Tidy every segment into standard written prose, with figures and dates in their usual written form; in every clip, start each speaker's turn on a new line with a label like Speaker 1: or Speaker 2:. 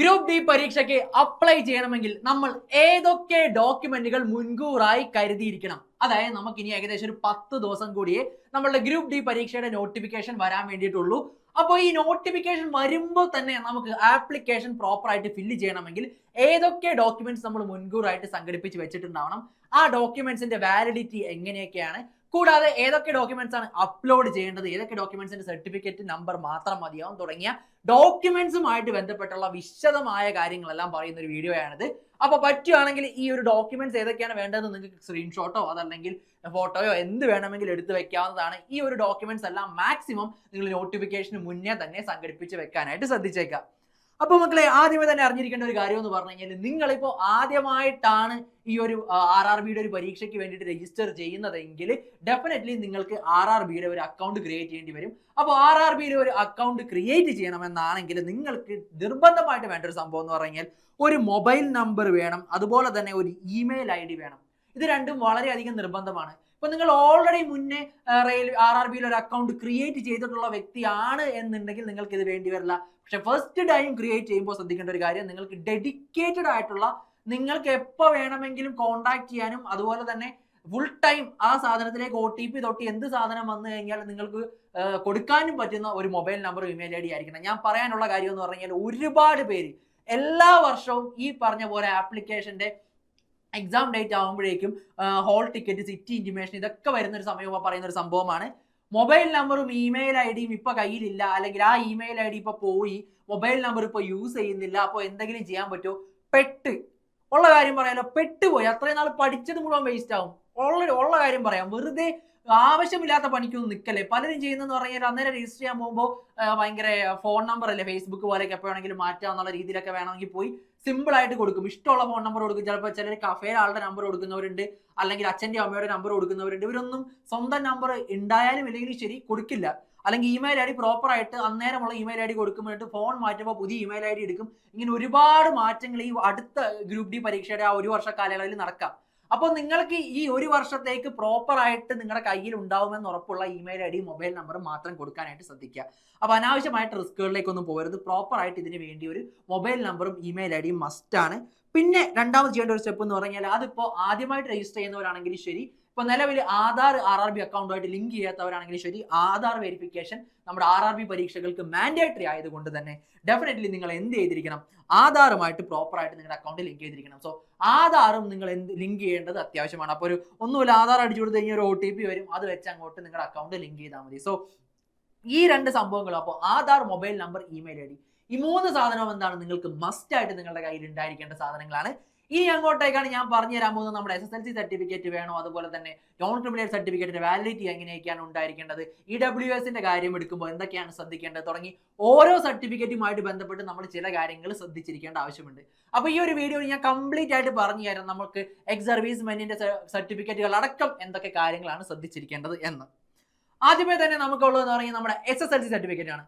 Speaker 1: Group D പരീക്ഷയ്ക്ക് apply ചെയ്യണമെങ്കിൽ നമ്മൾ ഏതൊക്കെ ഡോക്യുമെന്റുകൾ മുൻകൂറായി കരുതിയിരിക്കണം? അതായത് നമുക്ക് ഇനി ഏകദേശം ഒരു 10 ദിവസം കൂടിയേ നമ്മളുടെ ഗ്രൂപ്പ് ഡി പരീക്ഷയുടെ നോട്ടിഫിക്കേഷൻ വരാൻ വേണ്ടിയിട്ടുള്ളൂ. അപ്പോൾ ഈ നോട്ടിഫിക്കേഷൻ വരുമ്പോൾ തന്നെ നമുക്ക് ആപ്ലിക്കേഷൻ പ്രോപ്പർ ആയിട്ട് ഫില്ല് ചെയ്യണമെങ്കിൽ ഏതൊക്കെ ഡോക്യുമെന്റ്സ് നമ്മൾ മുൻകൂറായിട്ട് സംഘടിപ്പിച്ച് വെച്ചിട്ടുണ്ടാവണം, ആ ഡോക്യുമെന്റ്സിന്റെ വാലിഡിറ്റി എങ്ങനെയൊക്കെയാണ്, കൂടാതെ ഏതൊക്കെ ഡോക്യുമെന്റ്സ് ആണ് അപ്ലോഡ് ചെയ്യേണ്ടത്, ഏതൊക്കെ ഡോക്യുമെന്റ്സിന്റെ സർട്ടിഫിക്കറ്റ് നമ്പർ മാത്രം മതിയാവും തുടങ്ങിയ ഡോക്യുമെന്റ്സുമായിട്ട് ബന്ധപ്പെട്ടുള്ള വിശദമായ കാര്യങ്ങളെല്ലാം പറയുന്ന ഒരു വീഡിയോ ആണിത്. അപ്പൊ പറ്റുകയാണെങ്കിൽ ഈ ഒരു ഡോക്യുമെന്റ്സ് ഏതൊക്കെയാണ് വേണ്ടതെന്ന് നിങ്ങൾക്ക് സ്ക്രീൻഷോട്ടോ അതല്ലെങ്കിൽ ഫോട്ടോയോ എന്ത് വേണമെങ്കിലും എടുത്ത് വെക്കാവുന്നതാണ്. ഈ ഒരു ഡോക്യുമെന്റ്സ് എല്ലാം മാക്സിമം നിങ്ങൾ നോട്ടിഫിക്കേഷന് മുന്നേ തന്നെ സംഘടിപ്പിച്ച് വെക്കാനായിട്ട് ശ്രദ്ധിച്ചേക്കാം. അപ്പൊ മക്കളെ, ആദ്യമേ തന്നെ അറിഞ്ഞിരിക്കേണ്ട ഒരു കാര്യം എന്ന് പറഞ്ഞു കഴിഞ്ഞാൽ, നിങ്ങളിപ്പോ ആദ്യമായിട്ടാണ് ഈ ഒരു RRBയുടെ ഒരു പരീക്ഷയ്ക്ക് വേണ്ടിയിട്ട് രജിസ്റ്റർ ചെയ്യുന്നതെങ്കിൽ ഡെഫിനറ്റ്ലി നിങ്ങൾക്ക് RRBയുടെ ഒരു അക്കൗണ്ട് ക്രിയേറ്റ് ചെയ്യേണ്ടി വരും. അപ്പോൾ RRBയുടെ ഒരു അക്കൗണ്ട് ക്രിയേറ്റ് ചെയ്യണമെന്നാണെങ്കിൽ നിങ്ങൾക്ക് നിർബന്ധമായിട്ട് വേണ്ട ഒരു സംഭവം എന്ന് പറഞ്ഞാൽ ഒരു മൊബൈൽ നമ്പർ വേണം, അതുപോലെ തന്നെ ഒരു ഇമെയിൽ ID വേണം. ഇത് രണ്ടും വളരെയധികം നിർബന്ധമാണ്. ഇപ്പൊ നിങ്ങൾ ഓൾറെഡി മുന്നേ RRBയിൽ ഒരു അക്കൗണ്ട് ക്രിയേറ്റ് ചെയ്തിട്ടുള്ള വ്യക്തിയാണ് എന്നുണ്ടെങ്കിൽ നിങ്ങൾക്ക് ഇത് വേണ്ടി വരില്ല. പക്ഷെ ഫസ്റ്റ് ടൈം ക്രിയേറ്റ് ചെയ്യുമ്പോൾ ശ്രദ്ധിക്കേണ്ട ഒരു കാര്യം, നിങ്ങൾക്ക് ഡെഡിക്കേറ്റഡ് ആയിട്ടുള്ള, നിങ്ങൾക്ക് എപ്പോൾ വേണമെങ്കിലും കോൺടാക്ട് ചെയ്യാനും അതുപോലെ തന്നെ ഫുൾ ടൈം ആ സാധനത്തിലേക്ക് OTP തൊട്ട് എന്ത് സാധനം വന്നു കഴിഞ്ഞാൽ നിങ്ങൾക്ക് കൊടുക്കാനും പറ്റുന്ന ഒരു മൊബൈൽ നമ്പറും ഇമെയിൽ ID ആയിരിക്കണം. ഞാൻ പറയാനുള്ള കാര്യം എന്ന് പറഞ്ഞു കഴിഞ്ഞാൽ, ഒരുപാട് പേര് എല്ലാ വർഷവും ഈ പറഞ്ഞ പോലെ ആപ്ലിക്കേഷന്റെ എക്സാം ഡേറ്റ് ആകുമ്പോഴേക്കും ഹോൾ ടിക്കറ്റ്, സിറ്റി ഇന്റിമേഷൻ ഇതൊക്കെ വരുന്ന ഒരു സമയം പറയുന്ന ഒരു സംഭവമാണ്. മൊബൈൽ നമ്പറും ഇമെയിൽ ID ഇപ്പൊ കയ്യിലില്ല, അല്ലെങ്കിൽ ആ ഇമെയിൽ ID ഇപ്പൊ പോയി, മൊബൈൽ നമ്പർ ഇപ്പൊ യൂസ് ചെയ്യുന്നില്ല, അപ്പോൾ എന്തെങ്കിലും ചെയ്യാൻ പറ്റുമോ? ഉള്ള കാര്യം പറയാലോ, പെട്ടുപോയി. അത്രയും നാൾ പഠിച്ചത് മുഴുവൻ വേസ്റ്റ് ആവും. ഉള്ള കാര്യം പറയാം, വെറുതെ ആവശ്യമില്ലാത്ത പണിക്കൊന്നും നിൽക്കല്ലേ. പലരും ചെയ്യുന്നതെന്ന് പറഞ്ഞാൽ അന്നേരം രജിസ്റ്റർ ചെയ്യാൻ പോകുമ്പോൾ ഭയങ്കര ഫോൺ നമ്പർ അല്ലേ, ഫേസ്ബുക്ക് പോലെയൊക്കെ എപ്പോഴാണെങ്കിലും മാറ്റാന്നുള്ള രീതിയിലൊക്കെ വേണമെങ്കിൽ പോയി സിമ്പിൾ ആയിട്ട് കൊടുക്കും. ഇഷ്ടമുള്ള ഫോൺ നമ്പർ കൊടുക്കും. ചിലപ്പോൾ ചിലർ കഫേയിൽ ആളുടെ നമ്പർ കൊടുക്കുന്നവരുണ്ട്, അല്ലെങ്കിൽ അച്ഛൻ്റെ അമ്മയുടെ നമ്പർ കൊടുക്കുന്നവരുണ്ട്. ഇവരൊന്നും സ്വന്തം നമ്പർ ഉണ്ടായാലും ഇല്ലെങ്കിലും ശരി കൊടുക്കില്ല. അല്ലെങ്കിൽ ഇമെയിൽ ID പ്രോപ്പർ ആയിട്ട് അന്നേരമുള്ള ഇമെയിൽ ID കൊടുക്കുമ്പോഴായിട്ട് ഫോൺ മാറ്റുമ്പോൾ പുതിയ ഇമെയിൽ ID എടുക്കും. ഇങ്ങനെ ഒരുപാട് മാറ്റങ്ങൾ ഈ അടുത്ത ഗ്രൂപ്പ് ഡി പരീക്ഷയുടെ ആ ഒരു വർഷ കാലയളവിൽ നടക്കാം. അപ്പോൾ നിങ്ങൾക്ക് ഈ ഒരു വർഷത്തേക്ക് പ്രോപ്പർ ആയിട്ട് നിങ്ങളുടെ കയ്യിൽ ഉണ്ടാവുമെന്ന് ഉറപ്പുള്ള ഇമെയിൽ ID മൊബൈൽ നമ്പർ മാത്രം കൊടുക്കാനായിട്ട് ശ്രദ്ധിക്കുക. അപ്പോൾ അനാവശ്യമായിട്ട് റിസ്കുകളിലേക്കൊന്നും പോകരുത്. പ്രോപ്പർ ആയിട്ട് ഇതിന് വേണ്ടി ഒരു മൊബൈൽ നമ്പറും ഇമെയിൽ ID മസ്റ്റ് ആണ്. പിന്നെ രണ്ടാമത് ചെയ്യേണ്ട ഒരു സ്റ്റെപ്പ് എന്ന് പറഞ്ഞാൽ, അതിപ്പോൾ ആദ്യമായിട്ട് രജിസ്റ്റർ ചെയ്യുന്നവരാണെങ്കിൽ ശരി, ഇപ്പൊ നിലവിൽ ആധാർ RRB അക്കൗണ്ടുമായിട്ട് ലിങ്ക് ചെയ്യാത്തവരാണെങ്കിൽ ശരി, ആധാർ വെരിഫിക്കേഷൻ നമ്മുടെ RRB പരീക്ഷകൾക്ക് മാൻഡേറ്ററി ആയതുകൊണ്ട് തന്നെ ഡെഫിനറ്റ്ലി നിങ്ങൾ എന്ത് ചെയ്തിരിക്കണം, ആധാറുമായിട്ട് പ്രോപ്പർ ആയിട്ട് നിങ്ങളുടെ അക്കൗണ്ട് ലിങ്ക് ചെയ്തിരിക്കണം. സോ ആധാറും നിങ്ങൾ ലിങ്ക് ചെയ്യേണ്ടത് അത്യാവശ്യമാണ്. അപ്പോൾ ഒരു ഒന്നുമില്ല, ആധാർ അടിച്ചു കൊടുത്തു കഴിഞ്ഞാൽ ഒരു OTP വരും, അത് വെച്ച് അങ്ങോട്ട് നിങ്ങളുടെ അക്കൗണ്ട് ലിങ്ക് ചെയ്താൽ മതി. സോ ഈ രണ്ട് സംഭവങ്ങളും, അപ്പോൾ Aadhaar, mobile number, email ID, ഈ 3 സാധനം എന്താണ്, നിങ്ങൾക്ക് മസ്റ്റ് ആയിട്ട് നിങ്ങളുടെ കയ്യിൽ ഉണ്ടായിരിക്കേണ്ട സാധനങ്ങളാണ്. ഇനി അങ്ങോട്ടേക്കാണ് ഞാൻ പറഞ്ഞു തരാൻ പോകുന്നത്. നമ്മുടെ SSLC സർട്ടിഫിക്കറ്റ് വേണോ, അതുപോലെ തന്നെ നോൺ ക്രിമിനൽ സർട്ടിഫിക്കറ്റിന്റെ വാലിഡിറ്റി എങ്ങനെയൊക്കെയാണ് ഉണ്ടായിരിക്കേണ്ടത്, EWSന്റെ കാര്യം എടുക്കുമ്പോൾ എന്തൊക്കെയാണ് ശ്രദ്ധിക്കേണ്ടത് തുടങ്ങി ഓരോ സർട്ടിഫിക്കറ്റുമായിട്ട് ബന്ധപ്പെട്ട് നമ്മൾ ചില കാര്യങ്ങൾ ശ്രദ്ധിച്ചിരിക്കേണ്ട ആവശ്യമുണ്ട്. അപ്പോൾ ഈ ഒരു വീഡിയോ ഞാൻ കംപ്ലീറ്റ് ആയിട്ട് പറഞ്ഞു തരാം, നമുക്ക് എക്സ് സർവീസ്മെന്റിന്റെ സർട്ടിഫിക്കറ്റുകൾ അടക്കം എന്തൊക്കെ കാര്യങ്ങളാണ് ശ്രദ്ധിച്ചിരിക്കേണ്ടത് എന്ന്. ആദ്യമേ തന്നെ നമുക്കുള്ളതെന്ന് പറഞ്ഞാൽ നമ്മുടെ SSLC സർട്ടിഫിക്കറ്റ് ആണ്.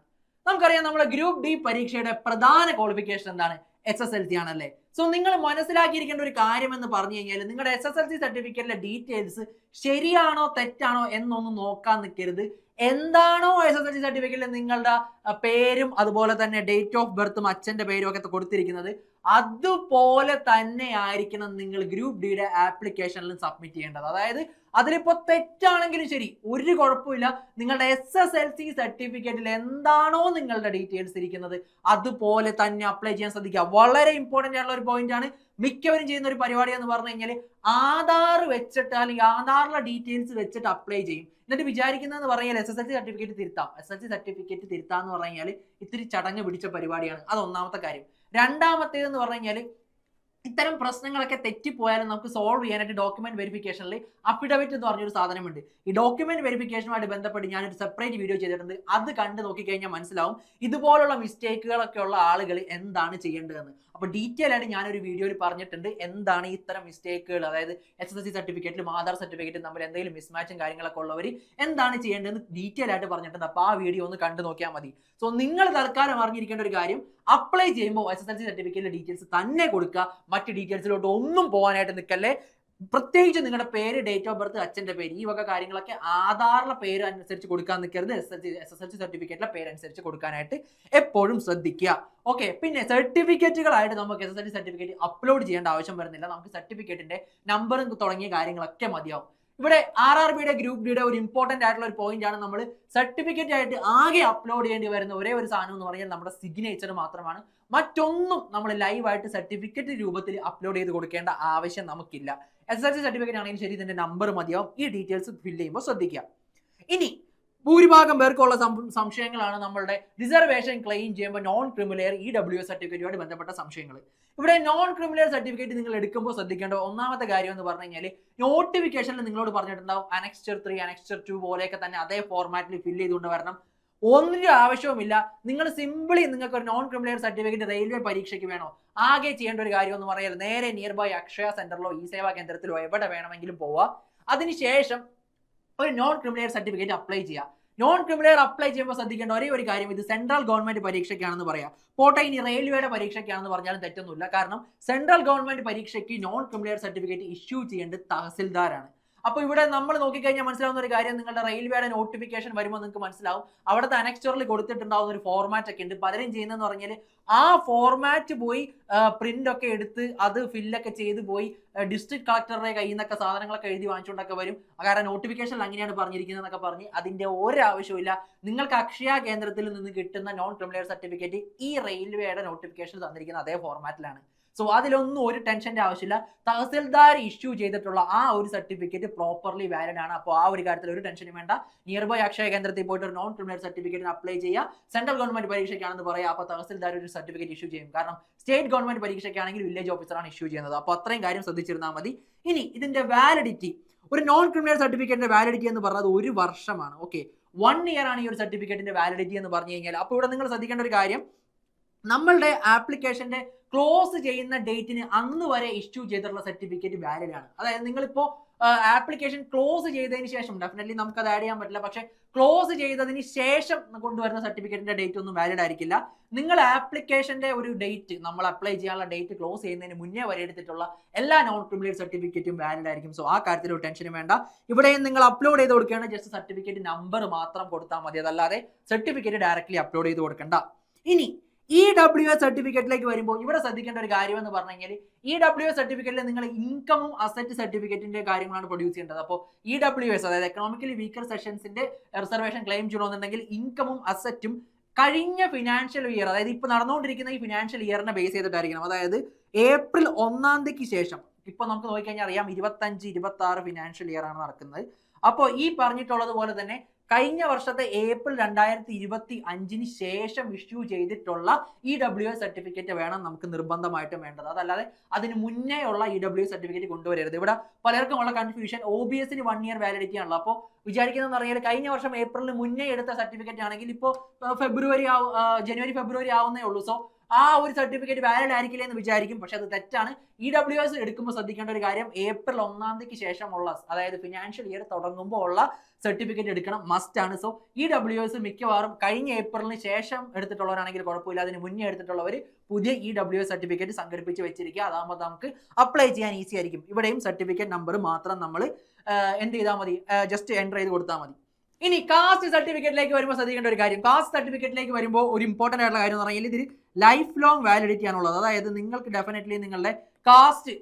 Speaker 1: നമുക്കറിയാം, നമ്മുടെ ഗ്രൂപ്പ് ഡി പരീക്ഷയുടെ പ്രധാന ക്വാളിഫിക്കേഷൻ എന്താണ്? SSLC ആണല്ലേ. സോ നിങ്ങൾ മനസ്സിലാക്കിയിരിക്കേണ്ട ഒരു കാര്യം എന്ന് പറഞ്ഞു കഴിഞ്ഞാൽ, നിങ്ങളുടെ SSLC സർട്ടിഫിക്കറ്റിലെ ഡീറ്റെയിൽസ് ശരിയാണോ തെറ്റാണോ എന്നൊന്നും നോക്കാൻ നിൽക്കരുത്. എന്താണോ SSLC സർട്ടിഫിക്കറ്റിൽ നിങ്ങളുടെ പേരും അതുപോലെ തന്നെ ഡേറ്റ് ഓഫ് ബർത്തും അച്ഛന്റെ പേരും ഒക്കെ കൊടുത്തിരിക്കുന്നത്, അതുപോലെ തന്നെ ആയിരിക്കണം നിങ്ങൾ ഗ്രൂപ്പ് ഡിയുടെ ആപ്ലിക്കേഷനിലും സബ്മിറ്റ് ചെയ്യേണ്ടത്. അതായത് അതിലിപ്പോ തെറ്റാണെങ്കിലും ശരി, ഒരു കുഴപ്പമില്ല. നിങ്ങളുടെ SSLC സർട്ടിഫിക്കറ്റിൽ എന്താണോ നിങ്ങളുടെ ഡീറ്റെയിൽസ് ഇരിക്കുന്നത് അതുപോലെ തന്നെ അപ്ലൈ ചെയ്യാൻ ശ്രദ്ധിക്കുക. വളരെ ഇമ്പോർട്ടന്റ് ആയിട്ടുള്ള ഒരു പോയിന്റ് ആണ്. മിക്കവരും ചെയ്യുന്ന ഒരു പരിപാടി എന്ന് പറഞ്ഞു കഴിഞ്ഞാൽ, ആധാർ വെച്ചിട്ട് അല്ലെങ്കിൽ ആധാറിലെ ഡീറ്റെയിൽസ് വെച്ചിട്ട് അപ്ലൈ ചെയ്യും. എന്നിട്ട് വിചാരിക്കുന്നതെന്ന് പറഞ്ഞാൽ SSLC സർട്ടിഫിക്കറ്റ് തിരുത്താം. SSLC സർട്ടിഫിക്കറ്റ് തിരുത്താന്ന് പറഞ്ഞു കഴിഞ്ഞാൽ ഇത്തിരി ചടങ്ങ് പിടിച്ച പരിപാടിയാണ്. അത് ഒന്നാമത്തെ കാര്യം. രണ്ടാമത്തേതെന്ന് പറഞ്ഞു കഴിഞ്ഞാൽ, ഇത്തരം പ്രശ്നങ്ങളൊക്കെ തെറ്റിപ്പോയാലും നമുക്ക് സോൾവ് ചെയ്യാനായിട്ട് ഡോക്യുമെന്റ് വെരിഫിക്കേഷനിൽ അഫിഡവിറ്റ് എന്ന് പറഞ്ഞൊരു സാധനമുണ്ട്. ഈ ഡോക്യുമെന്റ് വെരിഫിക്കേഷനുമായിട്ട് ബന്ധപ്പെട്ട് ഞാനൊരു സെപ്പറേറ്റ് വീഡിയോ ചെയ്തിട്ടുണ്ട്. അത് കണ്ട് നോക്കിക്കഴിഞ്ഞാൽ മനസ്സിലാവും ഇതുപോലുള്ള മിസ്റ്റേക്കുകളൊക്കെ ഉള്ള ആളുകൾ എന്താണ് ചെയ്യേണ്ടതെന്ന്. അപ്പോൾ ഡീറ്റെയിൽ ആയിട്ട് ഞാനൊരു വീഡിയോയിൽ പറഞ്ഞിട്ടുണ്ട് എന്താണ് ഇത്തരം മിസ്റ്റേക്കുകൾ, അതായത് SSLC സർട്ടിഫിക്കറ്റിലും ആധാർ സർട്ടിഫിക്കറ്റും തമ്മിൽ എന്തെങ്കിലും മിസ്മാച്ചും കാര്യങ്ങളൊക്കെ ഉള്ളവർ എന്താണ് ചെയ്യേണ്ടതെന്ന് ഡീറ്റെയിൽ ആയിട്ട് പറഞ്ഞിട്ടുണ്ട്. അപ്പോൾ ആ വീഡിയോ ഒന്ന് കണ്ടു നോക്കിയാൽ മതി. സോ നിങ്ങൾ തൽക്കാലം അറിഞ്ഞിരിക്കേണ്ട ഒരു കാര്യം, അപ്ലൈ ചെയ്യുമ്പോൾ SSLC സർട്ടിഫിക്കറ്റിലെ ഡീറ്റെയിൽസ് തന്നെ കൊടുക്കുക. മറ്റ് ഡീറ്റെയിൽസിലോട്ട് ഒന്നും പോകാനായിട്ട് നിൽക്കല്ലേ. പ്രത്യേകിച്ച് നിങ്ങളുടെ പേര്, ഡേറ്റ് ഓഫ് ബർത്ത്, അച്ഛന്റെ പേര്, ഈ വക കാര്യങ്ങളൊക്കെ ആധാറിലെ പേര് അനുസരിച്ച് കൊടുക്കാൻ നിൽക്കരുത്. SSLC സർട്ടിഫിക്കറ്റിലെ പേരനുസരിച്ച് കൊടുക്കാനായിട്ട് എപ്പോഴും ശ്രദ്ധിക്കുക. ഓക്കെ, പിന്നെ സർട്ടിഫിക്കറ്റുകളായിട്ട് നമുക്ക് SSLC സർട്ടിഫിക്കറ്റ് അപ്ലോഡ് ചെയ്യേണ്ട ആവശ്യം വരുന്നില്ല. നമുക്ക് സർട്ടിഫിക്കറ്റിന്റെ നമ്പറും തുടങ്ങിയ കാര്യങ്ങളൊക്കെ മതിയാവും. ഇവിടെ RRBയുടെ ഗ്രൂപ്പ് ഡിയുടെ ഒരു ഇമ്പോർട്ടന്റ് ആയിട്ടുള്ള ഒരു പോയിന്റ് ആണ്, നമ്മൾ സർട്ടിഫിക്കറ്റ് ആയിട്ട് ആകെ അപ്ലോഡ് ചെയ്യേണ്ടി വരുന്ന ഒരേ ഒരു സാധനം എന്ന് പറഞ്ഞാൽ നമ്മുടെ സിഗ്നേച്ചർ മാത്രമാണ്. മറ്റൊന്നും നമ്മൾ ലൈവായിട്ട് സർട്ടിഫിക്കറ്റ് രൂപത്തിൽ അപ്ലോഡ് ചെയ്ത് കൊടുക്കേണ്ട ആവശ്യം നമുക്കില്ല. SSLC സർട്ടിഫിക്കറ്റ് ആണെങ്കിലും ശരി, ഇതിന്റെ നമ്പർ മതിയാവും. ഈ ഡീറ്റെയിൽസ് ഫില്ല് ചെയ്യുമ്പോൾ ശ്രദ്ധിക്കുക. ഇനി ഭൂരിഭാഗം പേർക്കുള്ള സംശയങ്ങളാണ് നമ്മളുടെ റിസർവേഷൻ ക്ലെയിം ചെയ്യുമ്പോൾ നോൺ ക്രിമിലെയർ EWS സർട്ടിഫിക്കറ്റുമായിട്ട് ബന്ധപ്പെട്ട സംശയങ്ങൾ. ഇവിടെ നോൺ ക്രിമിലെയർ സർട്ടിഫിക്കറ്റ് നിങ്ങൾ എടുക്കുമ്പോൾ ശ്രദ്ധിക്കേണ്ട ഒന്നാമത്തെ കാര്യം എന്ന് പറഞ്ഞു കഴിഞ്ഞാൽ, നോട്ടിഫിക്കേഷനിൽ നിങ്ങളോട് പറഞ്ഞിട്ടുണ്ടാവും അനക്സ്റ്റർ 3, അനക്സ്റ്റർ 2 പോലെയൊക്കെ തന്നെ അതേ ഫോർമാറ്റിൽ ഫില്ല് ചെയ്തുകൊണ്ട് വരണം. ഒന്നിനും ആവശ്യവുമില്ല. നിങ്ങൾ സിംപിളി നിങ്ങൾക്ക് ഒരു നോൺ ക്രിമിലെയർ സർട്ടിഫിക്കറ്റ് റെയിൽവേ പരീക്ഷയ്ക്ക് വേണോ, ആകെ ചെയ്യേണ്ട ഒരു കാര്യം എന്ന് പറയാൻ നേരെ നിയർ ബൈ അക്ഷയ സെന്ററിലോ സേവാ കേന്ദ്രത്തിലോ എവിടെ വേണമെങ്കിലും പോവുക. അതിനുശേഷം ഒരു നോൺ ക്രിമിലെയർ സർട്ടിഫിക്കറ്റ് അപ്ലൈ ചെയ്യുക. നോൺ ക്രിമിലെയർ അപ്ലൈ ചെയ്യുമ്പോൾ ശ്രദ്ധിക്കേണ്ട ഒരേ ഒരു കാര്യം, ഇത് സെൻട്രൽ ഗവൺമെന്റ് പരീക്ഷയ്ക്കാണെന്ന് പറയാം. പോട്ടെ, ഇനി റെയിൽവേയുടെ പരീക്ഷയ്ക്കാണെന്ന് പറഞ്ഞാലും തെറ്റൊന്നുമില്ല. കാരണം സെൻട്രൽ ഗവൺമെന്റ് പരീക്ഷയ്ക്ക് നോൺ ക്രിമിലെയർ സർട്ടിഫിക്കറ്റ് ഇഷ്യൂ ചെയ്യേണ്ടത് തഹസിൽദാരാണ്. അപ്പോൾ ഇവിടെ നമ്മൾ നോക്കിക്കഴിഞ്ഞാൽ മനസ്സിലാവുന്ന ഒരു കാര്യം, നിങ്ങളുടെ റെയിൽവേയുടെ നോട്ടിഫിക്കേഷൻ വരുമ്പോൾ നിങ്ങൾക്ക് മനസ്സിലാവും അവിടുത്തെ അനക്സ്റ്ററിൽ കൊടുത്തിട്ടുണ്ടാവുന്ന ഒരു ഫോർമാറ്റ് ഒക്കെ ഉണ്ട്. പലരും ചെയ്യുന്നതെന്ന് പറഞ്ഞാൽ ആ ഫോർമാറ്റ് പോയി പ്രിന്റ് ഒക്കെ എടുത്ത് അത് ഫില്ലൊക്കെ ചെയ്ത് പോയി ഡിസ്ട്രിക്ട് കളക്ടറുടെ കയ്യിൽ നിന്നൊക്കെ സാധനങ്ങളൊക്കെ എഴുതി വാങ്ങിച്ചുകൊണ്ടൊക്കെ വരും. കാരണം നോട്ടിഫിക്കേഷനിൽ അങ്ങനെയാണ് പറഞ്ഞിരിക്കുന്നത് എന്നൊക്കെ പറഞ്ഞ് അതിന്റെ ഒരാവശ്യമില്ല. നിങ്ങൾക്ക് അക്ഷയ കേന്ദ്രത്തിൽ നിന്ന് കിട്ടുന്ന നോൺ ക്രിമിലെയർ സർട്ടിഫിക്കറ്റ് ഈ റെയിൽവേയുടെ നോട്ടിഫിക്കേഷൻ തന്നിരിക്കുന്ന അതേ ഫോർമാറ്റിലാണ്. സോ അതിലൊന്നും ഒരു ടെൻഷന്റെ ആവശ്യമില്ല. തഹസിൽദാർ ഇഷ്യൂ ചെയ്തിട്ടുള്ള ആ ഒരു സർട്ടിഫിക്കറ്റ് പ്രോപ്പർലി വാലിഡ് ആണ്. അപ്പോൾ ആ ഒരു കാര്യത്തിൽ ഒരു ടെൻഷനും വേണ്ട. നിയർ ബൈ അക്ഷയ കേന്ദ്രത്തിൽ പോയിട്ട് ഒരു നോൺ ക്രിമിലെയർ സർട്ടിഫിക്കറ്റിന് അപ്ലൈ ചെയ്യുക. സെൻട്രൽ ഗവൺമെന്റ് പരീക്ഷയ്ക്കാണെന്ന് പറയാം, അപ്പോൾ തഹസിൽദാർ ഒരു സർട്ടിഫിക്കറ്റ് ഇഷ്യൂ ചെയ്യും. കാരണം സ്റ്റേറ്റ് ഗവൺമെന്റ് പരീക്ഷയ്ക്കാണെങ്കിൽ വില്ലേജ് ഓഫീസറാണ് ഇഷ്യൂ ചെയ്യുന്നത്. അപ്പോൾ അത്രയും കാര്യം ശ്രദ്ധിച്ചിരുന്നാൽ മതി. ഇനി ഇതിന്റെ വാലിഡിറ്റി, ഒരു നോൺ ക്രിമിലെയർ സർട്ടിഫിക്കറ്റിന്റെ വാലിഡിറ്റി എന്ന് പറഞ്ഞത് 1 വർഷമാണ്. ഓക്കെ, 1 ഇയർ ആണ് ഈ ഒരു സർട്ടിഫിക്കറ്റിന്റെ വാലിഡിറ്റി എന്ന് പറഞ്ഞു കഴിഞ്ഞാൽ. അപ്പോൾ ഇവിടെ നിങ്ങൾ ശ്രദ്ധിക്കേണ്ട ഒരു കാര്യം, നമ്മളുടെ ആപ്ലിക്കേഷന്റെ ക്ലോസ് ചെയ്യുന്ന ഡേറ്റിന് അന്ന് വരെ ഇഷ്യൂ ചെയ്തിട്ടുള്ള സർട്ടിഫിക്കറ്റ് വാലിഡ് ആണ്. അതായത് നിങ്ങളിപ്പോ ആപ്ലിക്കേഷൻ ക്ലോസ് ചെയ്തതിന് ശേഷം, ഡെഫിനറ്റ്ലി നമുക്ക് അത് ആഡ് ചെയ്യാൻ പറ്റില്ല, പക്ഷെ ക്ലോസ് ചെയ്തതിന് ശേഷം കൊണ്ടുവരുന്ന സർട്ടിഫിക്കറ്റിന്റെ ഡേറ്റ് ഒന്നും വാലിഡ് ആയിരിക്കില്ല. നിങ്ങൾ ആപ്ലിക്കേഷന്റെ ഒരു ഡേറ്റ്, നമ്മൾ അപ്ലൈ ചെയ്യാനുള്ള ഡേറ്റ് ക്ലോസ് ചെയ്യുന്നതിന് മുന്നേ വരെ എടുത്തിട്ടുള്ള എല്ലാ നോൺ ക്രിമിലെയർ സർട്ടിഫിക്കറ്റും വാലിഡ് ആയിരിക്കും. സോ ആ കാര്യത്തിൽ ഒരു ടെൻഷനും വേണ്ട. ഇവിടെയും നിങ്ങൾ അപ്ലോഡ് ചെയ്ത് കൊടുക്കുകയാണ്, ജസ്റ്റ് സർട്ടിഫിക്കറ്റ് നമ്പർ മാത്രം കൊടുത്താൽ മതി, അതല്ലാതെ സർട്ടിഫിക്കറ്റ് ഡയറക്റ്റ്ലി അപ്ലോഡ് ചെയ്ത് കൊടുക്കണ്ട. ഇനി EWS സർട്ടിഫിക്കറ്റിലേക്ക് വരുമ്പോൾ ഇവിടെ ശ്രദ്ധിക്കേണ്ട ഒരു കാര്യം എന്ന് പറഞ്ഞു കഴിഞ്ഞാൽ, EWS സർട്ടിഫിക്കറ്റിൽ നിങ്ങൾ ഇൻകമും അസറ്റ് സർട്ടിഫിക്കറ്റിന്റെ കാര്യങ്ങളാണ് പ്രൊഡ്യൂസ് ചെയ്യേണ്ടത്. അപ്പോൾ EWS, അതായത് എക്കണോമിക്കലി വീക്കർ സെക്ഷൻസിന്റെ റിസർവേഷൻ ക്ലെയിം ചെയ്യണമെന്നുണ്ടെങ്കിൽ ഇൻകമും അസറ്റും കഴിഞ്ഞ ഫിനാൻഷ്യൽ ഇയർ, അതായത് ഇപ്പൊ നടന്നുകൊണ്ടിരിക്കുന്ന ഈ ഫിനാൻഷ്യൽ ഇയറിനെ ബേസ് ചെയ്തിട്ടായിരിക്കണം. അതായത് April 1 ശേഷം, ഇപ്പൊ നമുക്ക് നോക്കിക്കഴിഞ്ഞാൽ അറിയാം 25-26 ഫിനാൻഷ്യൽ ഇയർ ആണ് നടക്കുന്നത്. അപ്പോൾ ഈ പറഞ്ഞിട്ടുള്ളത് പോലെ തന്നെ കഴിഞ്ഞ വർഷത്തെ April 2025 ശേഷം ഇഷ്യൂ ചെയ്തിട്ടുള്ള EWS സർട്ടിഫിക്കറ്റ് വേണം നമുക്ക് നിർബന്ധമായിട്ടും വേണ്ടത്. അതല്ലാതെ അതിന് മുന്നേ ഉള്ള EWS സർട്ടിഫിക്കറ്റ് കൊണ്ടുവരരുത്. ഇവിടെ പലർക്കും ഉള്ള കൺഫ്യൂഷൻ, OBSന് 1 ഇയർ വാലിഡിറ്റി ആണല്ലോ. അപ്പോൾ വിചാരിക്കുന്നതെന്ന് പറഞ്ഞാൽ കഴിഞ്ഞ വർഷം ഏപ്രിലിന് മുന്നേ എടുത്ത സർട്ടിഫിക്കറ്റ് ആണെങ്കിൽ ഇപ്പോൾ ജനുവരി ഫെബ്രുവരി ആവുന്നേ ഉള്ളൂ. സോ ആ ഒരു സർട്ടിഫിക്കറ്റ് വാലിഡ് ആയിരിക്കില്ല എന്ന് വിചാരിക്കും, പക്ഷെ അത് തെറ്റാണ്. EWS എടുക്കുമ്പോൾ ശ്രദ്ധിക്കേണ്ട ഒരു കാര്യം, April 1 ശേഷമുള്ള, അതായത് ഫിനാൻഷ്യൽ ഇയർ തുടങ്ങുമ്പോൾ ഉള്ള സർട്ടിഫിക്കറ്റ് എടുക്കണം, മസ്റ്റ് ആണ്. സോ EWS മിക്കവാറും കഴിഞ്ഞ ഏപ്രിലിന് ശേഷം എടുത്തിട്ടുള്ളവരാണെങ്കിൽ കുഴപ്പമില്ല, അതിന് മുന്നേ എടുത്തിട്ടുള്ളവർ പുതിയ EWS സർട്ടിഫിക്കറ്റ് സംഘടിപ്പിച്ച് വെച്ചിരിക്കുക. അതാകുമ്പോൾ നമുക്ക് അപ്ലൈ ചെയ്യാൻ ഈസി ആയിരിക്കും. ഇവിടെയും സർട്ടിഫിക്കറ്റ് നമ്പർ മാത്രം നമ്മൾ എന്ത് ചെയ്താൽ മതി, ജസ്റ്റ് എൻ്റർ ചെയ്ത് കൊടുത്താൽ മതി. ഇനി കാസ്റ്റ് സർട്ടിഫിക്കറ്റിലേക്ക് വരുമ്പോൾ ശ്രദ്ധിക്കേണ്ട ഒരു കാര്യം, കാസ്റ്റ് സർട്ടിഫിക്കറ്റിലേക്ക് വരുമ്പോൾ ഒരു ഇമ്പോർട്ടന്റ് ആയിട്ടുള്ള കാര്യം എന്ന് പറഞ്ഞാൽ ഇതിൽ ലൈഫ് ലോങ് വാലിഡിറ്റി ആണുള്ളത്. അതായത് നിങ്ങൾക്ക് ഡെഫിനറ്റ്ലി നിങ്ങളുടെ കാസ്റ്റ്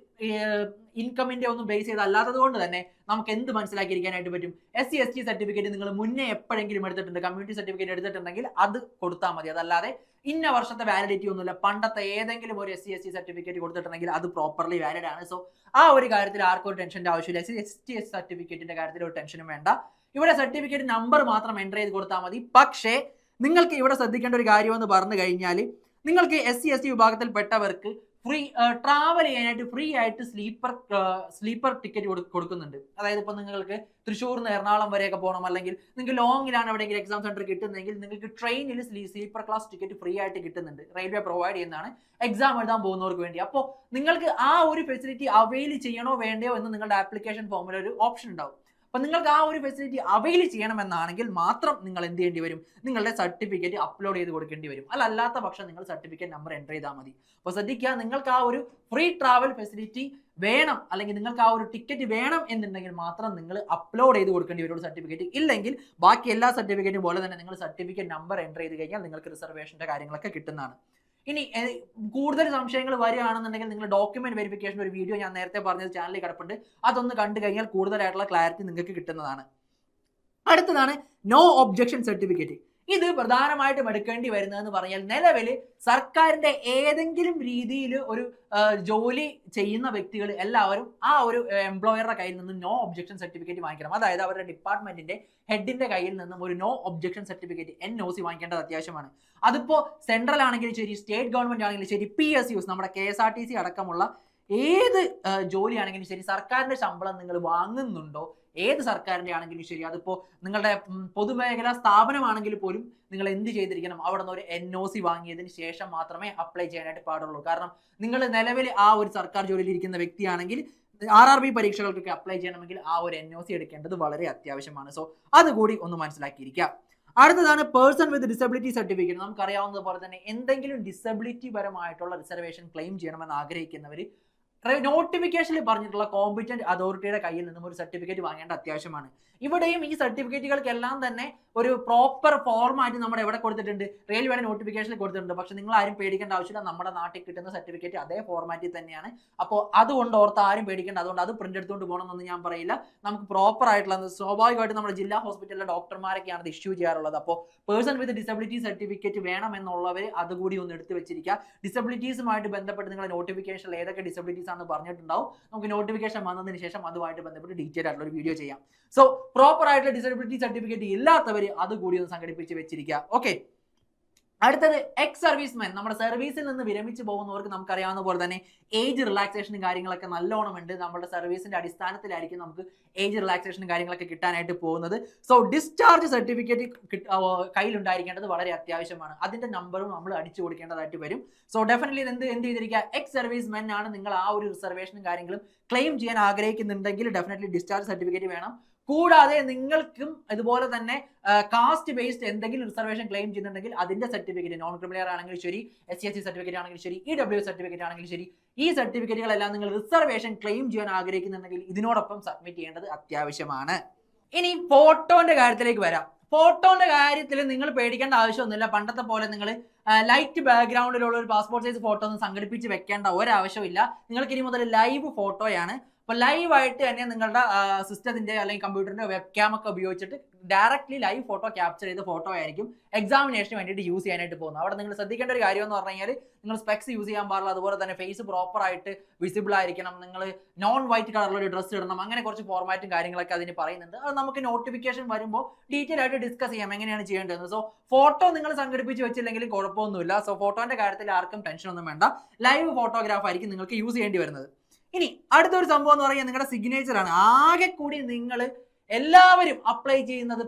Speaker 1: ഇൻകമിന്റെ ഒന്നും ബേസ് ചെയ്തല്ലാത്തത് കൊണ്ട് തന്നെ നമുക്ക് എന്ത് മനസ്സിലാക്കിയിരിക്കാനായിട്ട് പറ്റും, SC ST സർട്ടിഫിക്കറ്റ് നിങ്ങൾ മുന്നേ എപ്പോഴെങ്കിലും എടുത്തിട്ടുണ്ട്, കമ്മ്യൂണിറ്റി സർട്ടിഫിക്കറ്റ് എടുത്തിട്ടുണ്ടെങ്കിൽ അത് കൊടുത്താൽ മതി. അതല്ലാതെ ഇന്ന വർഷത്തെ വാലിഡിറ്റി ഒന്നുമില്ല, പണ്ടത്തെ ഏതെങ്കിലും ഒരു SC ST സർട്ടിഫിക്കറ്റ് കൊടുത്തിട്ടുണ്ടെങ്കിൽ അത് പ്രോപ്പർലി വാലിഡ് ആണ്. സോ ആ ഒരു കാര്യത്തിൽ ആർക്കും ഒരു ടെൻഷന്റെ ആവശ്യമില്ല. SC ST സർട്ടിഫിക്കറ്റിന്റെ കാര്യത്തിൽ ഒരു ടെൻഷനും വേണ്ട. ഇവിടെ സർട്ടിഫിക്കറ്റ് നമ്പർ മാത്രം എൻ്റർ ചെയ്ത് കൊടുത്താൽ മതി. പക്ഷേ നിങ്ങൾക്ക് ഇവിടെ ശ്രദ്ധിക്കേണ്ട ഒരു കാര്യം എന്ന് പറഞ്ഞു കഴിഞ്ഞാൽ, നിങ്ങൾക്ക് SC ST വിഭാഗത്തിൽപ്പെട്ടവർക്ക് ഫ്രീ ട്രാവൽ ചെയ്യാനായിട്ട് ഫ്രീ ആയിട്ട് സ്ലീപ്പർ ടിക്കറ്റ് കൊടുക്കുന്നുണ്ട്. അതായത് ഇപ്പൊ നിങ്ങൾക്ക് തൃശ്ശൂരിൽ നിന്ന് എറണാകുളം വരെയൊക്കെ പോകണം, അല്ലെങ്കിൽ നിങ്ങൾക്ക് ലോങ്ങിലാണ് എവിടെയെങ്കിലും എക്സാം സെന്റർ കിട്ടുന്നതെങ്കിൽ നിങ്ങൾക്ക് ട്രെയിനിൽ സ്ലീപ്പർ ക്ലാസ് ടിക്കറ്റ് ഫ്രീ ആയിട്ട് കിട്ടുന്നുണ്ട്. റെയിൽവേ പ്രൊവൈഡ് ചെയ്യുന്നതാണ് എക്സാം എഴുതാൻ പോകുന്നവർക്ക് വേണ്ടി. അപ്പോൾ നിങ്ങൾക്ക് ആ ഒരു ഫെസിലിറ്റി അവൈൽ ചെയ്യണോ വേണ്ടയോ എന്ന് നിങ്ങളുടെ ആപ്ലിക്കേഷൻ ഫോമിൽ ഒരു ഓപ്ഷൻ ഉണ്ടാവും. അപ്പോൾ നിങ്ങൾക്ക് ആ ഒരു ഫെസിലിറ്റി അവൈൽ ചെയ്യണമെന്നാണെങ്കിൽ മാത്രം നിങ്ങൾ എന്ത് ചെയ്യേണ്ടി വരും, നിങ്ങളുടെ സർട്ടിഫിക്കറ്റ് അപ്ലോഡ് ചെയ്ത് കൊടുക്കേണ്ടി വരും. അല്ലാത്ത പക്ഷം നിങ്ങൾ സർട്ടിഫിക്കറ്റ് നമ്പർ എൻ്റർ ചെയ്താൽ മതി. അപ്പോൾ ശ്രദ്ധിക്കുക, നിങ്ങൾക്ക് ആ ഒരു ഫ്രീ ട്രാവൽ ഫെസിലിറ്റി വേണം, അല്ലെങ്കിൽ നിങ്ങൾക്ക് ആ ഒരു ടിക്കറ്റ് വേണം എന്നുണ്ടെങ്കിൽ മാത്രം നിങ്ങൾ അപ്ലോഡ് ചെയ്ത് കൊടുക്കേണ്ടി വരും സർട്ടിഫിക്കറ്റ്. ഇല്ലെങ്കിൽ ബാക്കി എല്ലാ സർട്ടിഫിക്കറ്റും പോലെ തന്നെ നിങ്ങൾ സർട്ടിഫിക്കറ്റ് നമ്പർ എൻ്റർ ചെയ്ത് കഴിഞ്ഞാൽ നിങ്ങൾക്ക് റിസർവേഷൻ്റെ കാര്യങ്ങളൊക്കെ കിട്ടുന്നതാണ്. ഇനി കൂടുതൽ സംശയങ്ങൾ വരികയാണെന്നുണ്ടെങ്കിൽ നിങ്ങൾ ഡോക്യുമെന്റ് വെരിഫിക്കേഷൻ ഒരു വീഡിയോ ഞാൻ നേരത്തെ പറഞ്ഞത് ചാനലിൽ കിടപ്പുണ്ട്, അതൊന്ന് കണ്ടു കഴിഞ്ഞാൽ കൂടുതലായിട്ടുള്ള ക്ലാരിറ്റി നിങ്ങൾക്ക് കിട്ടുന്നതാണ്. അടുത്തതാണ് നോ ഒബ്ജക്ഷൻ സർട്ടിഫിക്കറ്റ്. ഇത് പ്രധാനമായിട്ടും എടുക്കേണ്ടി വരുന്നതെന്ന് പറഞ്ഞാൽ നിലവിൽ സർക്കാരിന്റെ ഏതെങ്കിലും രീതിയിൽ ഒരു ജോലി ചെയ്യുന്ന വ്യക്തികൾ എല്ലാവരും ആ ഒരു എംപ്ലോയറുടെ കയ്യിൽ നിന്ന് നോ ഒബ്ജക്ഷൻ സർട്ടിഫിക്കറ്റ് വാങ്ങിക്കണം. അതായത് അവരുടെ ഡിപ്പാർട്ട്മെന്റിന്റെ ഹെഡിന്റെ കയ്യിൽ നിന്നും ഒരു നോ ഒബ്ജക്ഷൻ സർട്ടിഫിക്കറ്റ് NOC വാങ്ങിക്കേണ്ടത് അത്യാവശ്യമാണ്. അതിപ്പോ സെൻട്രൽ ആണെങ്കിലും ശരി, സ്റ്റേറ്റ് ഗവൺമെന്റ് ആണെങ്കിലും ശരി, PSUs നമ്മുടെ KSRTC അടക്കമുള്ള ഏത് ജോലിയാണെങ്കിലും ശരി, സർക്കാരിന്റെ ശമ്പളം നിങ്ങൾ വാങ്ങുന്നുണ്ടോ, ഏത് സർക്കാരിന്റെ ആണെങ്കിലും ശരി, അതിപ്പോ നിങ്ങളുടെ പൊതുമേഖലാ സ്ഥാപനമാണെങ്കിൽ പോലും നിങ്ങൾ എന്ത് ചെയ്തിരിക്കണം, അവിടെ നിന്ന് ഒരു NOC വാങ്ങിയതിന് ശേഷം മാത്രമേ അപ്ലൈ ചെയ്യാനായിട്ട് പാടുള്ളൂ. കാരണം നിങ്ങൾ നിലവിൽ ആ ഒരു സർക്കാർ ജോലിയിൽ ഇരിക്കുന്ന വ്യക്തിയാണെങ്കിൽ RRB പരീക്ഷകൾക്കൊക്കെ അപ്ലൈ ചെയ്യണമെങ്കിൽ ആ ഒരു NOC എടുക്കേണ്ടത് വളരെ അത്യാവശ്യമാണ്. സോ അതുകൂടി ഒന്ന് മനസ്സിലാക്കിയിരിക്കുക. അടുത്തതാണ് പേഴ്സൺ വിത്ത് ഡിസബിലിറ്റി സർട്ടിഫിക്കറ്റ്. നമുക്കറിയാവുന്നത് പോലെ തന്നെ എന്തെങ്കിലും ഡിസബിലിറ്റി പരമായിട്ടുള്ള റിസർവേഷൻ ക്ലെയിം ചെയ്യണമെന്ന് ആഗ്രഹിക്കുന്നവർ നോട്ടിഫിക്കേഷനിൽ പറഞ്ഞിട്ടുള്ള കോമ്പിറ്റന്റ് അതോറിറ്റിയുടെ കയ്യിൽ നിന്നും ഒരു സർട്ടിഫിക്കറ്റ് വാങ്ങേണ്ട അത്യാവശ്യമാണ്. ഇവിടെയും ഈ സർട്ടിഫിക്കറ്റുകൾക്കെല്ലാം തന്നെ ഒരു പ്രോപ്പർ ഫോർമാറ്റ് നമ്മുടെ എവിടെ കൊടുത്തിട്ടുണ്ട്, റെയിൽവേയുടെ നോട്ടിഫിക്കേഷനിൽ കൊടുത്തിട്ടുണ്ട്. പക്ഷെ നിങ്ങൾ ആരും പേടിക്കേണ്ട ആവശ്യമില്ല, നമ്മുടെ നാട്ടിൽ കിട്ടുന്ന സർട്ടിഫിക്കറ്റ് അതേ ഫോർമാറ്റിൽ തന്നെയാണ്. അപ്പോൾ അതുകൊണ്ട് ഓർത്ത് ആരും പേടിക്കേണ്ട, അതുകൊണ്ട് അത് പ്രിന്റ് എടുത്തുകൊണ്ട് പോകണമെന്നൊന്നും ഞാൻ പറയില്ല. നമുക്ക് പ്രോപ്പർ ആയിട്ടുള്ള സ്വാഭാവികമായിട്ട് നമ്മുടെ ജില്ലാ ഹോസ്പിറ്റലിലെ ഡോക്ടർമാരൊക്കെയാണ് ഇത് ഇഷ്യൂ ചെയ്യാറുള്ളത്. അപ്പോൾ പേഴ്സൺ വിത്ത് ഡിസബിലിറ്റി സർട്ടിഫിക്കറ്റ് വേണമെന്നുള്ളവർ അതുകൂടി ഒന്ന് എടുത്ത് വെച്ചിരിക്കുക. ഡിസബിലിറ്റീസുമായിട്ട് ബന്ധപ്പെട്ട് നിങ്ങളുടെ നോട്ടിഫിക്കേഷനിൽ ഏതൊക്കെ ഡിസബിലിറ്റീസ് ആണെന്ന് പറഞ്ഞിട്ടുണ്ടാവും. നമുക്ക് നോട്ടിഫിക്കേഷൻ വന്നതിന് ശേഷം അതുമായിട്ട് ബന്ധപ്പെട്ട് ഡീറ്റെയിൽ ആയിട്ടുള്ള ഒരു വീഡിയോ ചെയ്യാം. സോ പ്രോപ്പർ ആയിട്ടുള്ള ഡിസബിലിറ്റി സർട്ടിഫിക്കറ്റ് ഇല്ലാത്തവർ അതുകൂടി ഒന്ന് സംഘടിപ്പിച്ച് വെച്ചിരിക്കുക. ഓക്കെ, അടുത്തത് എക്സ് സർവീസ്മെൻ. നമ്മുടെ സർവീസിൽ നിന്ന് വിരമിച്ച് പോകുന്നവർക്ക് നമുക്കറിയാവുന്ന പോലെ തന്നെ ഏജ് റിലാക്സേഷനും കാര്യങ്ങളൊക്കെ നല്ലോണം ഉണ്ട്. നമ്മുടെ സർവീസിന്റെ അടിസ്ഥാനത്തിലായിരിക്കും നമുക്ക് ഏജ് റിലാക്സേഷനും കാര്യങ്ങളൊക്കെ കിട്ടാനായിട്ട് പോകുന്നത്. സോ ഡിസ്ചാർജ് സർട്ടിഫിക്കറ്റ് കയ്യിലുണ്ടായിരിക്കേണ്ടത് വളരെ അത്യാവശ്യമാണ്. അതിന്റെ നമ്പറും നമ്മൾ അടിച്ചു കൊടുക്കേണ്ടതായിട്ട് വരും. സോ ഡെഫിനറ്റ്ലി എന്ത് ചെയ്തിരിക്കുക, എക്സ് സർവീസ്മെൻ ആണ് നിങ്ങൾ ആ ഒരു റിസർവേഷനും കാര്യങ്ങളും ക്ലെയിം ചെയ്യാൻ ആഗ്രഹിക്കുന്നുണ്ടെങ്കിൽ ഡെഫിനറ്റ്ലി ഡിസ്ചാർജ് സർട്ടിഫിക്കറ്റ് വേണം. കൂടാതെ നിങ്ങൾക്കും ഇതുപോലെ തന്നെ കാസ്റ്റ് ബേസ്ഡ് എന്തെങ്കിലും റിസർവേഷൻ ക്ലെയിം ചെയ്യുന്നുണ്ടെങ്കിൽ അതിന്റെ സർട്ടിഫിക്കറ്റ്, നോൺ ക്രിമിനൽ ആണെങ്കിലും ശരി, SC/ST സർട്ടിഫിക്കറ്റ് ആണെങ്കിലും ശരി, EWS സർട്ടിഫിക്കറ്റ് ആണെങ്കിലും ശരി, ഈ സർട്ടിഫിക്കറ്റുകളെല്ലാം നിങ്ങൾ റിസർവേഷൻ ക്ലെയിം ചെയ്യാൻ ആഗ്രഹിക്കുന്നുണ്ടെങ്കിൽ ഇതിനോടൊപ്പം സബ്മിറ്റ് ചെയ്യേണ്ടത് അത്യാവശ്യമാണ്. ഇനി ഫോട്ടോന്റെ കാര്യത്തിലേക്ക് വരാം. ഫോട്ടോന്റെ കാര്യത്തിൽ നിങ്ങൾ പേടിക്കേണ്ട ആവശ്യമൊന്നുമില്ല. പണ്ടത്തെ പോലെ നിങ്ങൾ ലൈറ്റ് ബാക്ക്ഗ്രൗണ്ടിലുള്ള ഒരു പാസ്പോർട്ട് സൈസ് ഫോട്ടോ ഒന്നും സംഘടിപ്പിച്ച് വെക്കേണ്ട ഒരാവശ്യമില്ല. നിങ്ങൾക്ക് ഇനി മുതൽ ലൈവ് ഫോട്ടോയാണ്. അപ്പോൾ ലൈവായിട്ട് തന്നെ നിങ്ങളുടെ സിസ്റ്റത്തിന്റെ അല്ലെങ്കിൽ കമ്പ്യൂട്ടറിന്റെ വെബ് ക്യാം ഒക്കെ ഉപയോഗിച്ചിട്ട് ഡയറക്ട്ലി ലൈവ് ഫോട്ടോ ക്യാപ്ചർ ചെയ്ത ഫോട്ടോ ആയിരിക്കും എക്സാമിനേഷന് വേണ്ടിയിട്ട് യൂസ് ചെയ്യാനായിട്ട് പോകുന്നത്. അവിടെ നിങ്ങൾ ശ്രദ്ധിക്കേണ്ട ഒരു കാര്യം എന്ന് പറഞ്ഞു കഴിഞ്ഞാൽ നിങ്ങൾ സ്പെക്സ് യൂസ് ചെയ്യാൻ പാടില്ല. അതുപോലെ തന്നെ ഫേസ് പ്രോപ്പർ ആയിട്ട് വിസിബിൾ ആയിരിക്കണം. നിങ്ങൾ നോൺ വൈറ്റ് കളറിലുള്ള ഒരു ഡ്രസ്സ് ഇടണം. അങ്ങനെ കുറച്ച് ഫോർമാറ്റും കാര്യങ്ങളൊക്കെ അതിന് പറയുന്നുണ്ട്. അത് നമുക്ക് നോട്ടിഫിക്കേഷൻ വരുമ്പോൾ ഡീറ്റെയിൽ ആയിട്ട് ഡിസ്കസ് ചെയ്യാം എങ്ങനെയാണ് ചെയ്യേണ്ടത്. സോ ഫോട്ടോ നിങ്ങൾ സംഘടിപ്പിച്ച് വെച്ചില്ലെങ്കിലും കുഴപ്പമൊന്നുമില്ല. സോ ഫോട്ടോന്റെ കാര്യത്തിൽ ആർക്കും ടെൻഷൻ ഒന്നും വേണ്ട. ലൈവ് ഫോട്ടോഗ്രാഫ് ആയിരിക്കും നിങ്ങൾക്ക് യൂസ് ചെയ്യേണ്ടി വരുന്നത്. ഇനി അടുത്തൊരു സംഭവം എന്ന് പറയുന്നത് നിങ്ങളുടെ സിഗ്നേച്ചർ ആണ്. ആകെ കൂടി നിങ്ങൾ എല്ലാവരും അപ്ലൈ ചെയ്യുന്നത്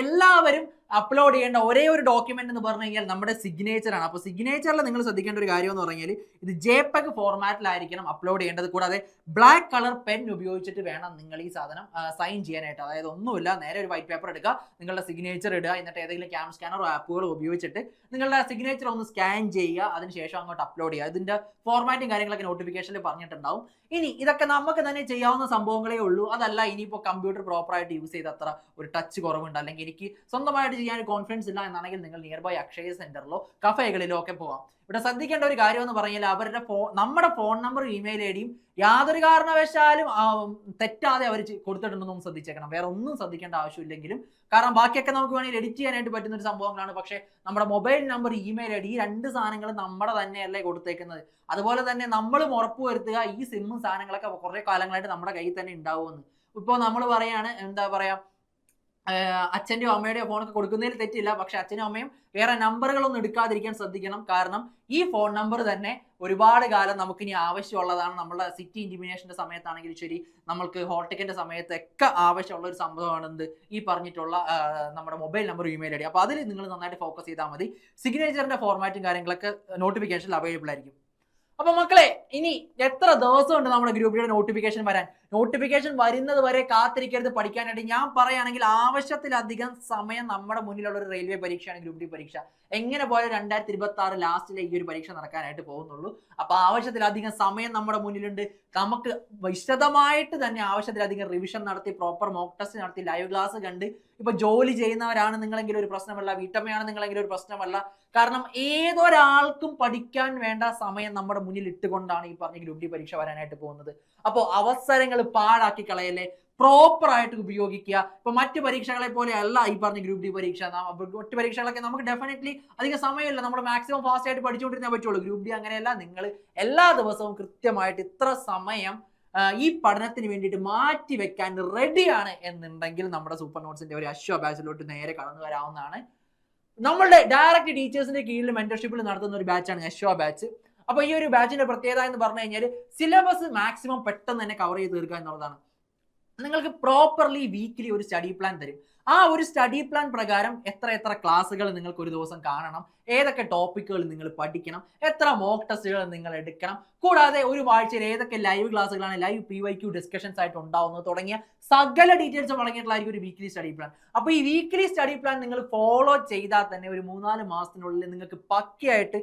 Speaker 1: എല്ലാവരും അപ്ലോഡ് ചെയ്യേണ്ട ഒരേ ഒരു ഡോക്യുമെന്റ് എന്ന് പറഞ്ഞു കഴിഞ്ഞാൽ നമ്മുടെ സിഗ്നേച്ചർ ആണ്. അപ്പോൾ സിഗ്നേച്ചറിൽ നിങ്ങൾ ശ്രദ്ധിക്കേണ്ട ഒരു കാര്യം എന്ന് പറഞ്ഞാൽ ഇത് JPEG ഫോർമാറ്റിലായിരിക്കണം അപ്ലോഡ് ചെയ്യേണ്ടത്. കൂടാതെ ബ്ലാക്ക് കളർ പെൻ ഉപയോഗിച്ചിട്ട് വേണം നിങ്ങൾ ഈ സാധനം സൈൻ ചെയ്യാനായിട്ട്. അതായത് ഒന്നുമില്ല, നേരെ ഒരു വൈറ്റ് പേപ്പർ എടുക്കുക, നിങ്ങളുടെ സിഗ്നേച്ചർ ഇടുക, എന്നിട്ട് ഏതെങ്കിലും ക്യാം സ്കാനറോ ആപ്പുകളോ ഉപയോഗിച്ചിട്ട് നിങ്ങളുടെ സിഗ്നേച്ചർ ഒന്ന് സ്കാൻ ചെയ്യുക, അതിനുശേഷം അങ്ങോട്ട് അപ്ലോഡ് ചെയ്യുക. ഇതിന്റെ ഫോർമാറ്റും കാര്യങ്ങളൊക്കെ നോട്ടിഫിക്കേഷനിൽ പറഞ്ഞിട്ടുണ്ടാവും. ഇനി ഇതൊക്കെ നമുക്ക് തന്നെ ചെയ്യാവുന്ന സംഭവങ്ങളേ ഉള്ളൂ. അതല്ല ഇനിയിപ്പോൾ കമ്പ്യൂട്ടർ പ്രോപ്പറായിട്ട് യൂസ് ചെയ്ത് അത്ര ഒരു ടച്ച് കുറവുണ്ട്, അല്ലെങ്കിൽ എനിക്ക് സ്വന്തമായിട്ട് ചെയ്യാൻ കോൺഫിഡൻസ് ഇല്ല എന്നാണെങ്കിൽ നിങ്ങൾ നിയർ ബൈ അക്ഷയ സെന്ററിലോ കഫേകളിലോ ഒക്കെ പോവാം. ഇവിടെ ശ്രദ്ധിക്കേണ്ട ഒരു കാര്യം എന്ന് പറഞ്ഞാൽ അവരുടെ നമ്മുടെ ഫോൺ നമ്പറും ഇമെയിൽ ഐഡിയും യാതൊരു കാരണവശാലും തെറ്റാതെ അവർ കൊടുത്തിട്ടുണ്ടെന്നും ശ്രദ്ധിച്ചേക്കണം. വേറെ ഒന്നും ശ്രദ്ധിക്കേണ്ട ആവശ്യമില്ലെങ്കിലും, കാരണം ബാക്കിയൊക്കെ നമുക്ക് വേണമെങ്കിൽ എഡിറ്റ് ചെയ്യാനായിട്ട് പറ്റുന്ന ഒരു സംഭവങ്ങളാണ്. പക്ഷേ നമ്മുടെ മൊബൈൽ നമ്പർ, ഇമെയിൽ ഐഡി, ഈ രണ്ട് സാധനങ്ങളും നമ്മുടെ തന്നെയല്ലേ കൊടുത്തേക്കുന്നത്. അതുപോലെ തന്നെ നമ്മളും ഉറപ്പുവരുത്തുക ഈ സിമ്മും സാധനങ്ങളൊക്കെ കുറേ കാലങ്ങളായിട്ട് നമ്മുടെ കയ്യിൽ തന്നെ ഉണ്ടാവുമെന്ന്. ഇപ്പോൾ നമ്മൾ പറയാണ്, എന്താ പറയാ, അച്ഛൻ്റെയോ അമ്മയുടെയോ ഫോണൊക്കെ കൊടുക്കുന്നതിൽ തെറ്റില്ല. പക്ഷെ അച്ഛനും അമ്മയും വേറെ നമ്പറുകളൊന്നും എടുക്കാതിരിക്കാൻ ശ്രദ്ധിക്കണം. കാരണം ഈ ഫോൺ നമ്പർ തന്നെ ഒരുപാട് കാലം നമുക്കിനി ആവശ്യമുള്ളതാണ്. നമ്മുടെ സിറ്റി ഇന്റിമിനേഷന്റെ സമയത്താണെങ്കിലും ശരി, നമ്മൾക്ക് ഹോൾ ടിക്കറ്റിന്റെ സമയത്തൊക്കെ ആവശ്യമുള്ള ഒരു സംഭവമാണ് എന്ത് ഈ പറഞ്ഞിട്ടുള്ള നമ്മുടെ മൊബൈൽ നമ്പർ, ഇമെയിൽ ഐഡി. അപ്പോൾ അതിൽ നിങ്ങൾ നന്നായിട്ട് ഫോക്കസ് ചെയ്താൽ മതി. സിഗ്നേച്ചറിന്റെ ഫോർമാറ്റും കാര്യങ്ങളൊക്കെ നോട്ടിഫിക്കേഷനിൽ അവൈലബിൾ ആയിരിക്കും. അപ്പൊ മക്കളെ, ഇനി എത്ര ദിവസമുണ്ട് നമ്മുടെ ഗ്രൂപ്പ് ഡിയുടെ നോട്ടിഫിക്കേഷൻ വരാൻ? നോട്ടിഫിക്കേഷൻ വരുന്നത് വരെ കാത്തിരിക്കരുത് പഠിക്കാനായിട്ട്. ഞാൻ പറയുകയാണെങ്കിൽ ആവശ്യത്തിലധികം സമയം നമ്മുടെ മുന്നിലുള്ള ഒരു റെയിൽവേ പരീക്ഷയാണ് ഗ്രൂപ്പ് ഡി പരീക്ഷ. എങ്ങനെ പോയാലും 2026 ലാസ്റ്റിലെ ഈ ഒരു പരീക്ഷ നടക്കാനായിട്ട് പോകുന്നുള്ളൂ. അപ്പൊ ആവശ്യത്തിലധികം സമയം നമ്മുടെ മുന്നിലുണ്ട്. നമുക്ക് വിശദമായിട്ട് തന്നെ ആവശ്യത്തിലധികം റിവിഷൻ നടത്തി, പ്രോപ്പർ മോക്ക് ടെസ്റ്റ് നടത്തി, ലൈവ് ക്ലാസ് കണ്ട്, ഇപ്പൊ ജോലി ചെയ്യുന്നവരാണ് നിങ്ങളെങ്കിലും ഒരു പ്രശ്നമല്ല, വീട്ടമ്മയാണ് നിങ്ങളെങ്കിലും ഒരു പ്രശ്നമല്ല. കാരണം ഏതൊരാൾക്കും പഠിക്കാൻ വേണ്ട സമയം നമ്മുടെ മുന്നിൽ ഇട്ടുകൊണ്ടാണ് ഈ പറഞ്ഞ ഗ്രൂപ്പ് ഡി പരീക്ഷ വരാനായിട്ട് പോകുന്നത്. അപ്പോൾ അവസരങ്ങൾ പാഴാക്കി കളയല്ലേ, പ്രോപ്പർ ആയിട്ട് ഉപയോഗിക്കുക. ഇപ്പൊ മറ്റു പരീക്ഷകളെ പോലെ അല്ല ഈ പറഞ്ഞ ഗ്രൂപ്പ് ഡി പരീക്ഷ. മറ്റു പരീക്ഷകളൊക്കെ നമുക്ക് ഡെഫിനറ്റ്ലി അധികം സമയമില്ല, നമ്മൾ മാക്സിമം ഫാസ്റ്റ് ആയിട്ട് പഠിച്ചുകൊണ്ടിരുന്നേ പറ്റുള്ളൂ. ഗ്രൂപ്പ് ഡി അങ്ങനെയല്ല. നിങ്ങൾ എല്ലാ ദിവസവും കൃത്യമായിട്ട് ഇത്ര സമയം ഈ പഠനത്തിന് വേണ്ടിയിട്ട് മാറ്റി വെക്കാൻ റെഡിയാണ് എന്നുണ്ടെങ്കിൽ നമ്മുടെ സൂപ്പർ നോട്ട്സിന്റെ ഒരു അശ്വ ബാച്ചിലോട്ട് നേരെ കടന്നു വരാവുന്നതാണ്. നമ്മളുടെ ഡയറക്റ്റ് ടീച്ചേഴ്സിന്റെ കീഴിൽ മെന്റർഷിപ്പിൽ നടത്തുന്ന ഒരു ബാച്ചാണ് അശ്വ ബാച്ച്. അപ്പൊ ഈ ഒരു ബാച്ചിന്റെ പ്രത്യേകത എന്ന് പറഞ്ഞു കഴിഞ്ഞാൽ സിലബസ് മാക്സിമം പെട്ടെന്ന് തന്നെ കവർ ചെയ്ത് തീർക്കുക എന്നുള്ളതാണ്. നിങ്ങൾക്ക് പ്രോപ്പർലി വീക്കിലി ഒരു സ്റ്റഡി പ്ലാൻ തരും. ആ ഒരു സ്റ്റഡി പ്ലാൻ പ്രകാരം എത്ര ക്ലാസ്സുകൾ നിങ്ങൾക്ക് ഒരു ദിവസം കാണണം, ഏതൊക്കെ ടോപ്പിക്കുകൾ നിങ്ങൾ പഠിക്കണം, എത്ര മോക്ക് ടെസ്റ്റുകൾ നിങ്ങൾ എടുക്കണം, കൂടാതെ ഒരു ആഴ്ചയിൽ ഏതൊക്കെ ലൈവ് ക്ലാസ്സുകളാണ്, ലൈവ് PYQ ഡിസ്കഷൻസ് ആയിട്ട് ഉണ്ടാവുന്നത് തുടങ്ങിയ സകല ഡീറ്റെയിൽസും അടങ്ങിയിട്ടുള്ളതായിരിക്കും ഒരു വീക്ക്ലി സ്റ്റഡി പ്ലാൻ. അപ്പൊ ഈ വീക്ക്ലി സ്റ്റഡി പ്ലാൻ നിങ്ങൾ ഫോളോ ചെയ്താൽ തന്നെ ഒരു 3-4 മാസത്തിനുള്ളിൽ നിങ്ങൾക്ക് പക്കയായിട്ട്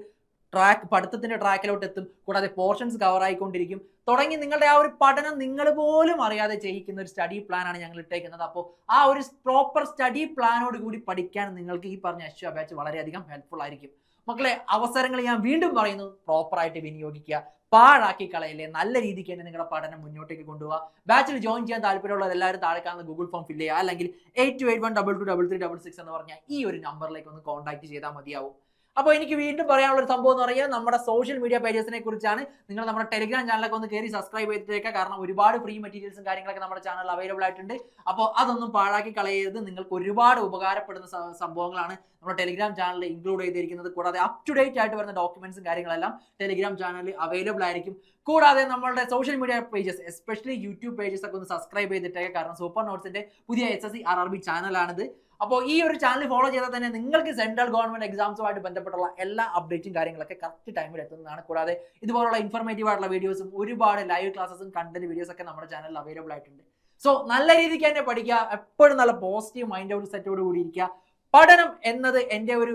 Speaker 1: പഠിത്തത്തിന്റെ ട്രാക്കിലോട്ട് എത്തും. കൂടാതെ പോർഷൻസ് കവർ ആയിക്കൊണ്ടിരിക്കും. തുടങ്ങി നിങ്ങളുടെ ആ ഒരു പഠനം നിങ്ങൾ പോലും അറിയാതെ ചെയ്യിക്കുന്ന ഒരു സ്റ്റഡി പ്ലാൻ ആണ് ഞങ്ങൾ ഇട്ടേക്കുന്നത്. അപ്പോൾ ആ ഒരു പ്രോപ്പർ സ്റ്റഡി പ്ലാനോട് കൂടി പഠിക്കാൻ നിങ്ങൾക്ക് ഈ പറഞ്ഞ അശ്വ ബാച്ച് വളരെയധികം ഹെൽപ്ഫുൾ ആയിരിക്കും. മക്കളെ, അവസരങ്ങൾ ഞാൻ വീണ്ടും പറയുന്നു, പ്രോപ്പർ ആയിട്ട് വിനിയോഗിക്കുക, പാഴാക്കി കളയില്ലേ, നല്ല രീതിക്ക് തന്നെ നിങ്ങളുടെ പഠനം മുന്നോട്ടേക്ക് കൊണ്ടുപോകുക. ബാച്ചിൽ ജോയിൻ ചെയ്യാൻ താല്പര്യമുള്ള എല്ലാവരും താഴെ കാണുന്ന ഗൂഗിൾ ഫോം ഫില്ല് ചെയ്യുക, അല്ലെങ്കിൽ 8281223366 എന്ന് പറഞ്ഞാൽ ഈ ഒരു നമ്പറിലേക്ക് ഒന്ന് കോൺടാക്ട് ചെയ്താൽ മതിയാവും. അപ്പോൾ എനിക്ക് വീണ്ടും പറയാനുള്ള ഒരു സംഭവം എന്ന് പറയുന്നത് നമ്മുടെ സോഷ്യൽ മീഡിയ പേജസിനെ കുറിച്ചാണ്. നിങ്ങൾ നമ്മുടെ ടെലിഗ്രാം ചാനലൊക്കെ ഒന്ന് കയറി സബ്സ്ക്രൈബ് ചെയ്തിട്ടേക്കുക. കാരണം ഒരുപാട് ഫ്രീ മെറ്റീരിയൽസും കാര്യങ്ങളൊക്കെ നമ്മുടെ ചാനലിൽ അവൈലബിൾ ആയിട്ടുണ്ട്. അപ്പോൾ അതൊന്നും പാഴാക്കി കളയരുത്. നിങ്ങൾക്ക് ഒരുപാട് ഉപകാരപ്പെടുന്ന സംഭവങ്ങളാണ് നമ്മുടെ ടെലിഗ്രാം ചാനലിൽ ഇൻക്ലൂഡ് ചെയ്തിരിക്കുന്നത്. കൂടാതെ അപ് ടു ഡേറ്റ് ആയിട്ട് വരുന്ന ഡോക്യുമെന്റ്സും കാര്യങ്ങളെല്ലാം ടെലിഗ്രാം ചാനലിൽ അവൈലബിൾ ആയിരിക്കും. കൂടാതെ നമ്മളുടെ social media pages, especially YouTube pages ഒക്കെ ഒന്ന് സബ്സ്ക്രൈബ് ചെയ്തിട്ടേക്കുക. കാരണം സൂപ്പർ നോട്ട്സിന്റെ പുതിയ SSC RRB ചാനലാണിത്. അപ്പോൾ ഈ ഒരു ചാനൽ ഫോളോ ചെയ്താൽ തന്നെ നിങ്ങൾക്ക് സെൻട്രൽ ഗവൺമെന്റ് എക്സാംസുമായിട്ട് ബന്ധപ്പെട്ടുള്ള എല്ലാ അപ്ഡേറ്റും കാര്യങ്ങളൊക്കെ കറക്റ്റ് ടൈമിൽ എത്തുന്നതാണ്. കൂടാതെ ഇതുപോലുള്ള ഇൻഫോർമേറ്റീവ് ആയിട്ടുള്ള വീഡിയോസും ഒരുപാട് ലൈവ് ക്ലാസ്സും കണ്ടന്റ് വീഡിയോസ് ഒക്കെ നമ്മുടെ ചാനലിൽ അവൈലബിൾ ആയിട്ടുണ്ട്. സോ നല്ല രീതിക്ക് തന്നെ പഠിക്കുക, എപ്പോഴും നല്ല പോസിറ്റീവ് മൈൻഡ് സെറ്റോട് കൂടി ഇരിക്കുക. പഠനം എന്നത് എൻ്റെ ഒരു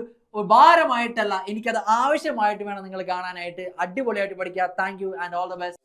Speaker 1: ഭാരമായിട്ടല്ല, എനിക്കത് ആവശ്യമായിട്ട് വേണം നിങ്ങൾ കാണാനായിട്ട്. അടിപൊളിയായിട്ട് പഠിക്കുക. Thank you and all the best.